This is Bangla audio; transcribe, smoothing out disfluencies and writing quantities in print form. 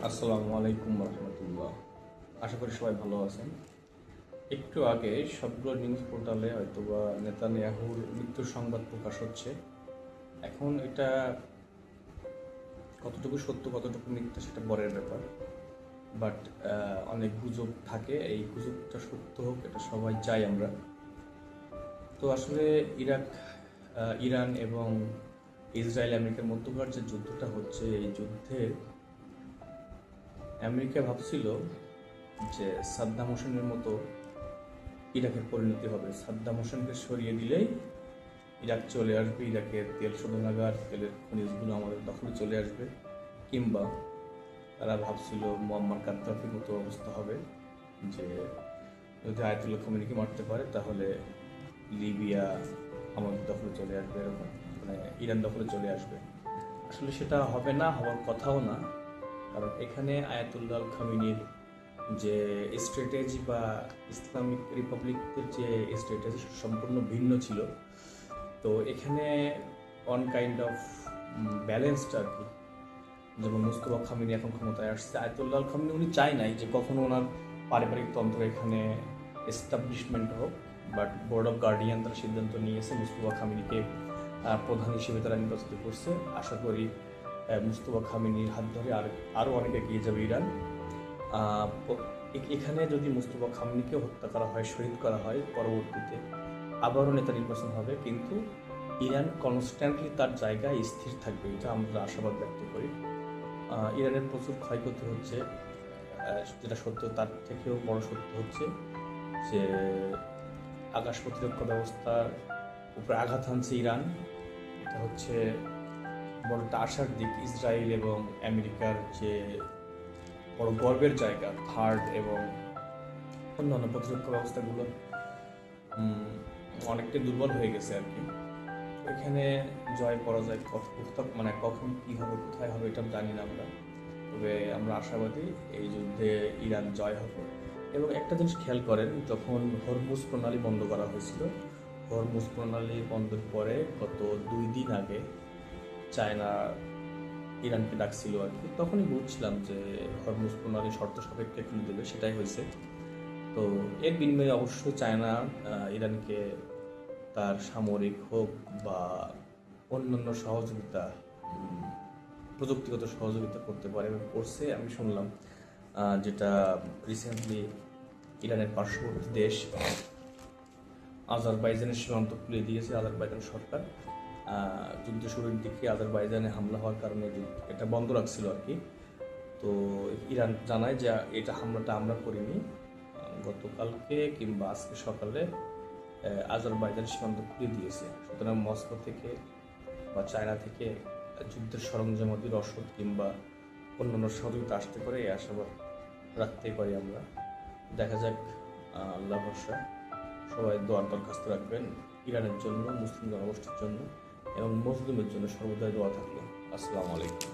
আসসালামু আলাইকুম রহমতুল্লাহ। আশা করি সবাই ভালো আছেন। একটু আগে সবগুলো নিউজ পোর্টালে হয়তোবা নেতানিয়াহুর মৃত্যুর সংবাদ প্রকাশ হচ্ছে। এখন এটা কতটুকু সত্য কতটুকু মিথ্যা সেটা পরের ব্যাপার, বাট অনেক গুজব থাকে। এই গুজবটা সত্য হোক এটা সবাই চাই আমরা। তো আসলে ইরান এবং ইসরায়েল আমেরিকার মধ্যকার যে যুদ্ধটা হচ্ছে, এই যুদ্ধে আমেরিকা ভাবছিল যে সাদ্দাম হোসেনের মতো ইরাকের পরিণতি হবে। সাদ্দাম হোসেনকে সরিয়ে দিলেই ইরাক চলে আসবে, ইরাকের তেল শোধনাগার, তেলের খনিজগুলো আমাদের দখলে চলে আসবে। কিংবা তারা ভাবছিল মুয়াম্মার গাদ্দাফির মতো অবস্থা হবে, যে যদি আয়াতুল্লাহ খোমেনিকে মারতে পারে তাহলে লিবিয়া আমাদের দখলে চলে আসবে, এরকম মানে ইরান দখলে চলে আসবে। আসলে সেটা হবে না, হওয়ার কথাও না। কারণ এখানে আয়াতুল্লাহ খামেনির যে স্ট্র্যাটেজি বা ইসলামিক রিপাবলিকের যে স্ট্র্যাটেজি সম্পূর্ণ ভিন্ন ছিল। তো এখানে অন কাইন্ড অফ ব্যালেন্সড আর কি। যেমন মুস্তফা খামেনি এখন ক্ষমতায় আসছে, আয়াতুল্লাহ খামেনি উনি চায় নাই যে কখনো ওনার পারিবারিক তন্ত্র এখানে এস্টাবলিশমেন্ট হোক, বাট বোর্ড অফ গার্ডিয়ান তারা সিদ্ধান্ত নিয়েছে মুস্তফা খামেনিকে প্রধান হিসেবে তারা নির্বাচিত করছে। আশা করি মুস্তফা খামেনির হাত ধরে আরও অনেক এগিয়ে যাবে ইরান। এখানে যদি মুস্তফা খামেনিকে হত্যা করা হয়, শহীদ করা হয়, পরবর্তীতে আবারও নেতা নির্বাচন হবে, কিন্তু ইরান কনস্ট্যান্টলি তার জায়গায় স্থির থাকবে, এটা আমরা আশাবাদ ব্যক্ত করি। ইরানের প্রচুর ক্ষয়ক্ষতি হচ্ছে, যেটা সত্য। তার থেকেও বড় সত্য হচ্ছে যে আকাশ প্রতিরক্ষা ব্যবস্থার উপরে আঘাত হানছে ইরান। এটা হচ্ছে বড় একটা আশার দিক। ইসরায়েল এবং আমেরিকার যে বড় গর্বের জায়গা, থার্ড এবং অন্যান্য প্রতিরক্ষা ব্যবস্থাগুলো অনেকটাই দুর্বল হয়ে গেছে আর কি। এখানে জয় পরাজয় মানে কখন কী হবে, কোথায় হবে, এটা জানি না আমরা। তবে আমরা আশাবাদী এই যুদ্ধে ইরান জয় হবে। এবং একটা জিনিস খেয়াল করেন, যখন হরমুজ প্রণালী বন্ধ করা হয়েছিল, হরমুজ প্রণালী বন্ধের পরে গত 2 দিন আগে চায়না ইরানকে ডাকছিল আর কি। তখনই বুঝছিলাম যে হরমুজ প্রণালী শর্ত সাপেক্ষে খুলে দেবে, সেটাই হয়েছে। তো এর বিনিময়ে অবশ্যই চায়না ইরানকে তার সামরিক হোক বা অন্যান্য সহযোগিতা, প্রযুক্তিগত সহযোগিতা করতে পারে এবং করছে আমি শুনলাম। যেটা রিসেন্টলি ইরানের পার্শ্ববর্তী দেশ আজারবাইজানের সীমান্ত খুলে দিয়েছে আজারবাইজান সরকার। যুদ্ধ শুরুর দিকে আজারবাইজানে হামলা হওয়ার কারণে এটা বন্ধ রাখছিল আর কি। তো ইরান জানায় যে এটা হামলাটা আমরা করিনি, গতকালকে কিংবা আজকে সকালে আজারবাইজান সীমান্ত খুলে দিয়েছে। সুতরাং মস্কো থেকে বা চায়না থেকে যুদ্ধের সরঞ্জামাদি, রসদ কিংবা অন্যান্য সহযোগিতা আসতে পারে, এই আশাবাদ রাখতেই পারি আমরা। দেখা যাক, আল্লাহ ভরসা। সবাই দোয়ার দরখাস্ত রাখবেন ইরানের জন্য, মুসলিম জনগোষ্ঠীর জন্য এবং মুসলিমের জন্য সর্বদাই দোয়া থাকলো। আসসালামু আলাইকুম।